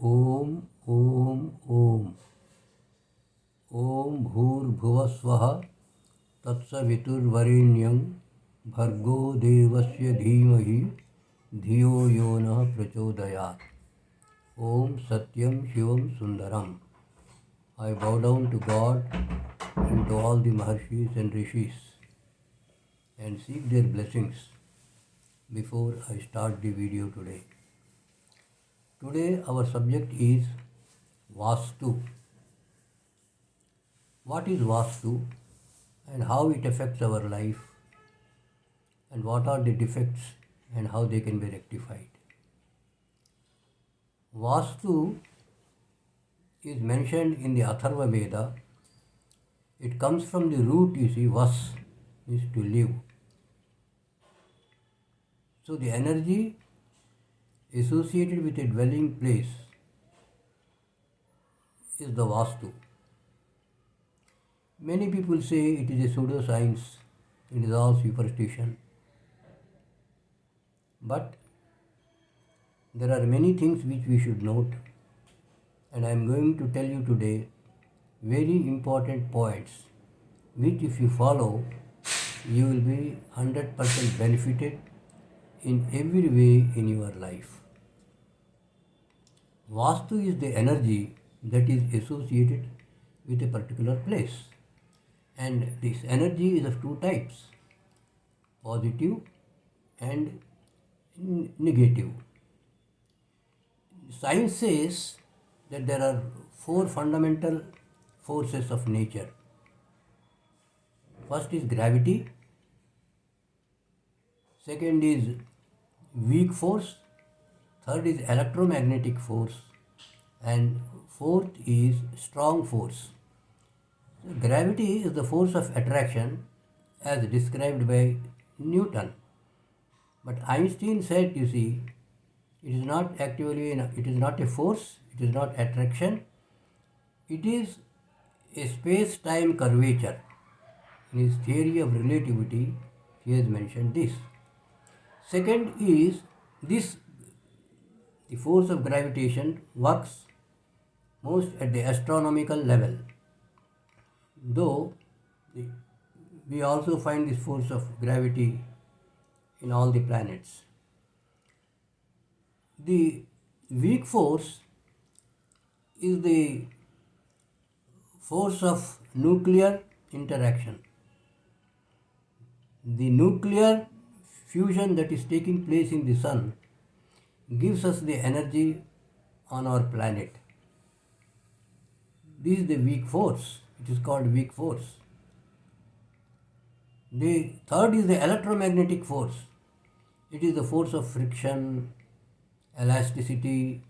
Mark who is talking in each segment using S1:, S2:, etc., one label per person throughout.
S1: ॐ ॐ ॐ ॐ भूर्भुवस्वः तत्सवितुर्वरेण्यं भर्गो देवस्य धीमहि धियो यो नः प्रचोदयात्. ॐ सत्यं शिवं सुन्दरम्. I bow down to God and to all the Maharshis and Rishis and seek their blessings before I start the video today. Today our subject is Vastu. What is Vastu and how it affects our life, and what are the defects and how they can be rectified. Vastu is mentioned in the Atharva Veda. It comes from the root, you see, vas is to live. So the energy associated with a dwelling place is the Vastu. Many people say it is a pseudoscience, it is all superstition. But there are many things which we should note, and I am going to tell you today very important points which, if you follow, you will be 100% benefited in every way in your life. Vastu is the energy that is associated with a particular place, and this energy is of two types: positive and negative. Science says that there are four fundamental forces of nature. First is gravity, second is weak force, third is electromagnetic force, and fourth is strong force. Gravity is the force of attraction as described by Newton. But Einstein said, you see, it is not a force, it is not attraction, it is a space-time curvature. In his theory of relativity, he has mentioned this. Second is this: the force of gravitation works most at the astronomical level, though we also find this force of gravity in all the planets. The weak force is the force of nuclear interaction. The nuclear fusion that is taking place in the sun gives us the energy on our planet. This is the weak force. It is called weak force. The third is the electromagnetic force. It is the force of friction, elasticity,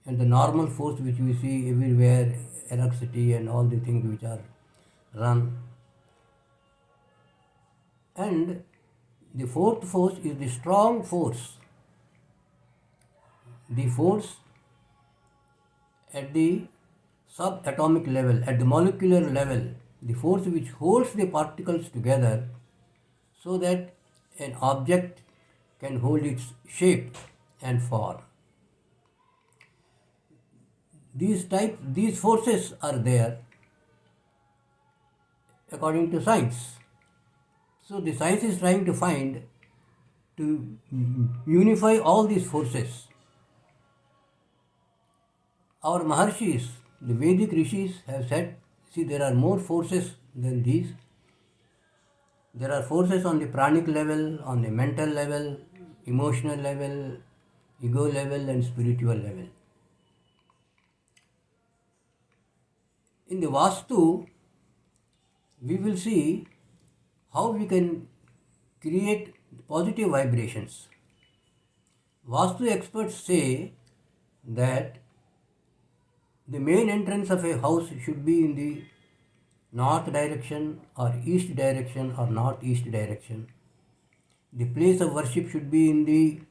S1: and the normal force which we see everywhere, electricity and all the things which are run. And the fourth force is the strong force. The force at the subatomic level, at the molecular level, the force which holds the particles together so that an object can hold its shape and form. These forces are there according to science. So the science is trying to unify all these forces. Our Maharshis, the Vedic Rishis, have said, see, there are more forces than these. There are forces on the pranic level, on the mental level, emotional level, ego level, and spiritual level. In the Vastu, we will see how we can create positive vibrations. Vastu experts say that the main entrance of a house should be in the north direction or east direction or northeast direction. The place of worship should be in the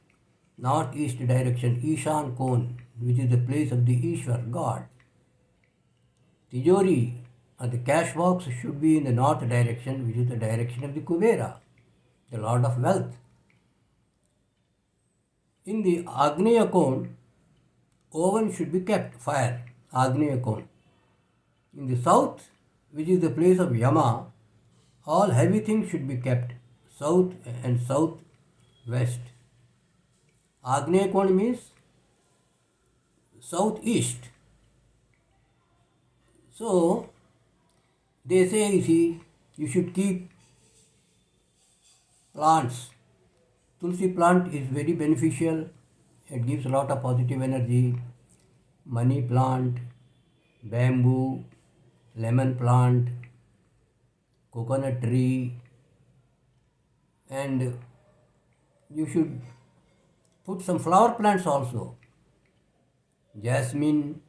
S1: northeast direction, Ishan Kon, which is the place of the Ishwar, God. Tijori or the cash box should be in the north direction, which is the direction of the Kubera, the Lord of Wealth. In the Agneya Kon, oven should be kept, fire, Agneya Kone. In the south, which is the place of Yama, all heavy things should be kept, south and southwest. Agneya Kone means southeast. So, they say, you see, you should keep plants. Tulsi plant is very beneficial. It gives a lot of positive energy. Money plant, bamboo, lemon plant, coconut tree, and you should put some flower plants also. Jasmine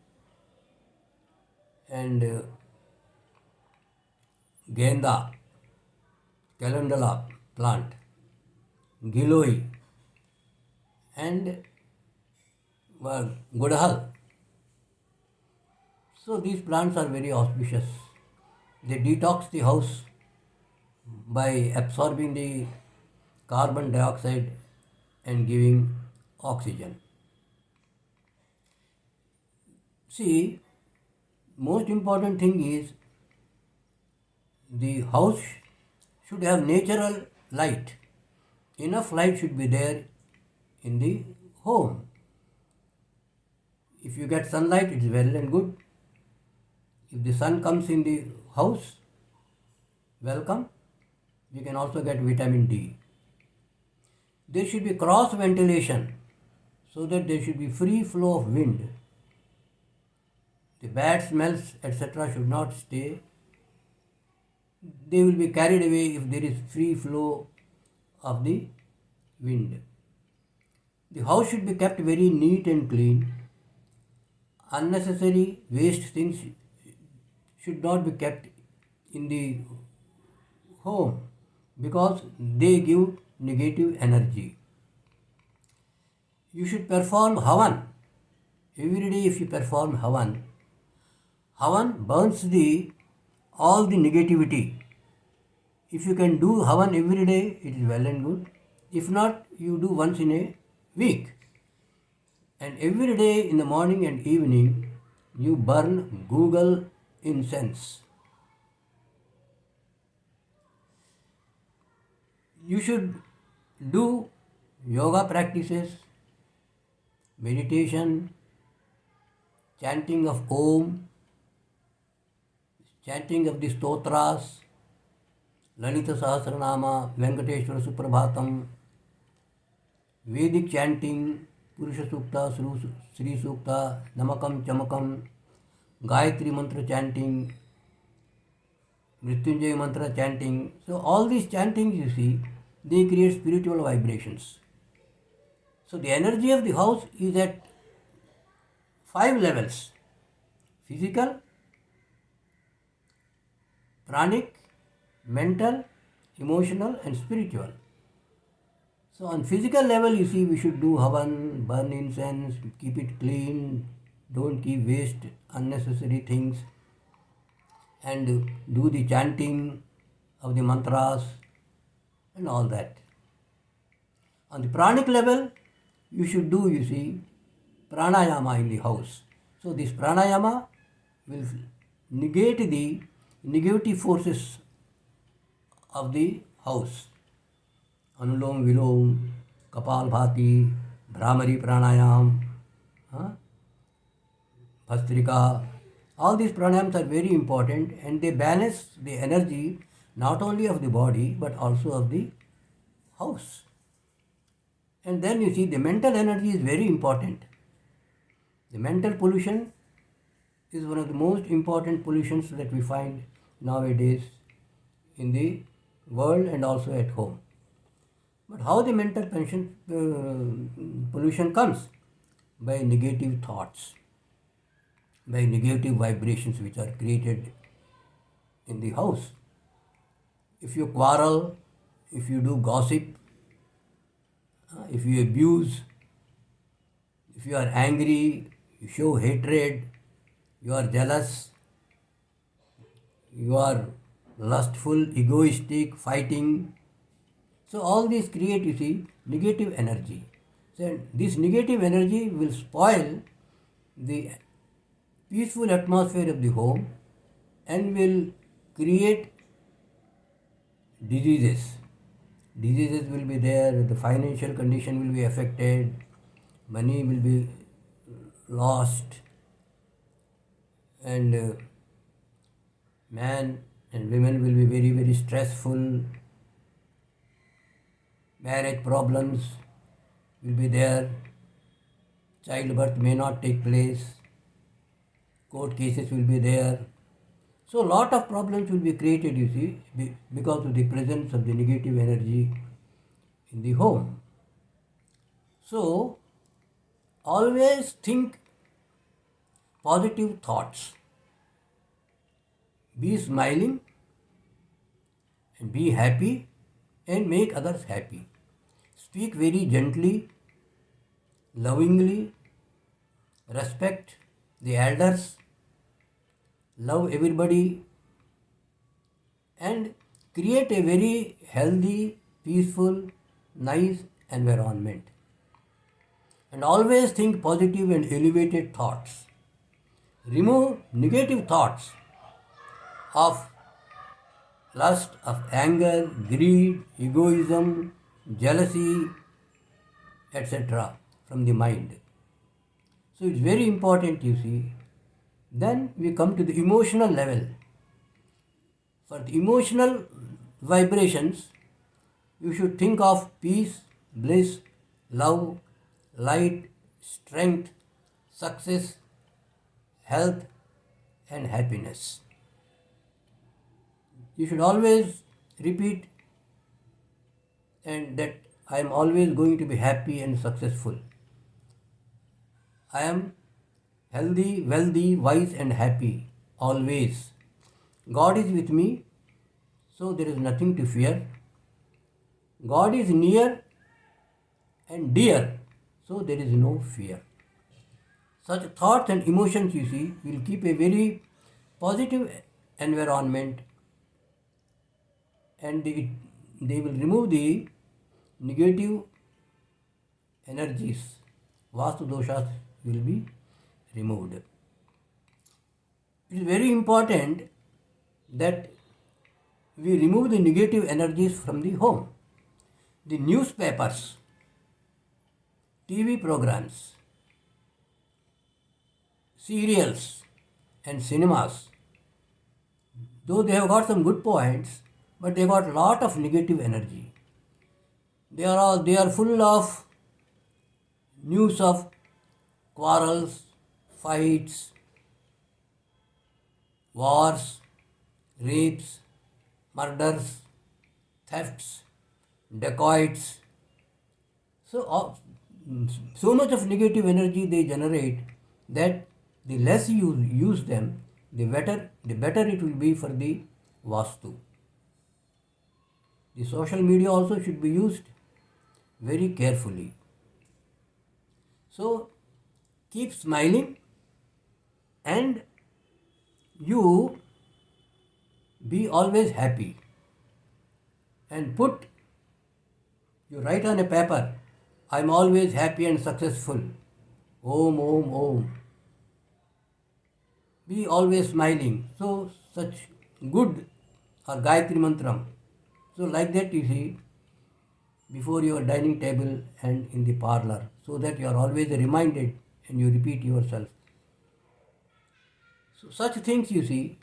S1: and Genda, calendula plant, Giloi, and Gudhal. So these plants are very auspicious. They detox the house by absorbing the carbon dioxide and giving oxygen. See, most important thing is the house should have natural light. Enough light should be there in the home. If you get sunlight, it is well and good. If the sun comes in the house, welcome. You can also get vitamin D. There should be cross ventilation so that there should be free flow of wind. The bad smells, etc., should not stay. They will be carried away if there is free flow of the wind. The house should be kept very neat and clean. Unnecessary waste things should not be kept in the home because they give negative energy. You should perform Havan. Every day if you perform Havan, Havan burns all the negativity. If you can do Havan every day, it is well and good. If not, you do once in a week. And every day in the morning and evening, you burn Google incense. You should do yoga practices, meditation, chanting of Om, chanting of the stotras, Lalita Sahasranama, Venkateshwara Suprabhatam, Vedic chanting, Purusha Sukta, Sri Sukta, Namakam Chamakam, Gayatri Mantra chanting, Mrityunjay Mantra chanting. So all these chantings you see, they create spiritual vibrations. So the energy of the house is at 5 levels: physical, pranic, mental, emotional and spiritual. So on physical level you see we should do Havan, burn incense, keep it clean, don't keep waste unnecessary things and do the chanting of the mantras and all that. On the pranic level you should do, you see, pranayama in the house. So this pranayama will negate the negative forces of the house. Anulom Vilom, Kapalbhati, Brahmari Pranayam, Bhastrika. All these pranayams are very important and they balance the energy not only of the body but also of the house. And then you see the mental energy is very important. The mental pollution is one of the most important pollutions that we find nowadays in the world and also at home. But how the mental pollution comes? By negative thoughts, by negative vibrations which are created in the house. If you quarrel, if you do gossip, if you abuse, if you are angry, you show hatred, you are jealous, you are lustful, egoistic, fighting. So all these create, you see, negative energy. So this negative energy will spoil the peaceful atmosphere of the home and will create diseases. Diseases will be there, the financial condition will be affected, money will be lost, and man and women will be very, very stressful. Marriage problems will be there, childbirth may not take place, court cases will be there. So, lot of problems will be created, you see, because of the presence of the negative energy in the home. So, always think positive thoughts. Be smiling and be happy and make others happy. Speak very gently, lovingly, respect the elders, love everybody, and create a very healthy, peaceful, nice environment. And always think positive and elevated thoughts. Remove negative thoughts of lust, of anger, greed, egoism, jealousy, etc. from the mind. So it's very important, you see. Then we come to the emotional level. For the emotional vibrations, you should think of peace, bliss, love, light, strength, success, health, and happiness. You should always repeat and that I am always going to be happy and successful. I am healthy, wealthy, wise, and happy always. God is with me, so there is nothing to fear. God is near and dear, so there is no fear. Such thoughts and emotions, you see, will keep a very positive environment and they will remove the negative energies. Vastu doshas will be removed. It is very important that we remove the negative energies from the home. The newspapers, TV programs, serials, and cinemas, though they have got some good points, but they got lot of negative energy. They are full of news of quarrels, fights, wars, rapes, murders, thefts, dacoits. So much of negative energy they generate that the less you use them, the better it will be for the Vastu. The social media also should be used very carefully. So keep smiling and you be always happy and you write on a paper, I am always happy and successful. Om, Om, Om. Be always smiling. So such good or Gayatri Mantram. So like that you see before your dining table and in the parlor so that you are always reminded and you repeat yourself. So such things you see,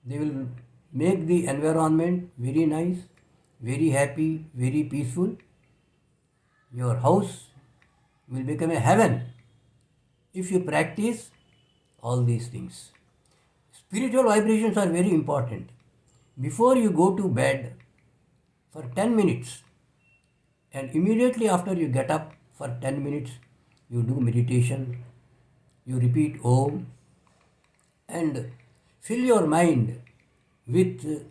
S1: they will make the environment very nice, very happy, very peaceful. Your house will become a heaven if you practice all these things. Spiritual vibrations are very important. Before you go to bed for 10 minutes and immediately after you get up for 10 minutes, you do meditation, you repeat Om and fill your mind with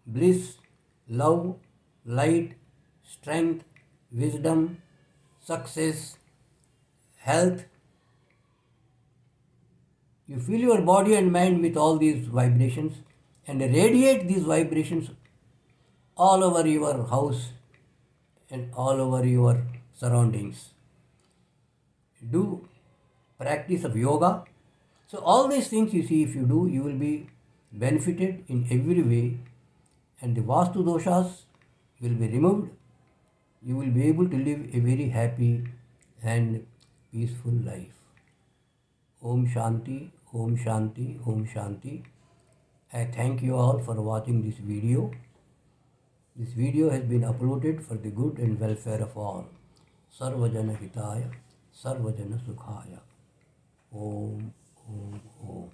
S1: bliss, love, light, strength, wisdom, success, health. You fill your body and mind with all these vibrations and radiate these vibrations all over your house and all over your surroundings. do practice of yoga. So all these things you see, if you do, you will be benefited in every way, and the Vastu doshas will be removed. You will be able to live a very happy and peaceful life. Om Shanti, Om Shanti, Om Shanti. I thank you all for watching this video. This video has been uploaded for the good and welfare of all. Sarvajana Hitaya, Sarvajana Sukhaya. Om, Om, Om.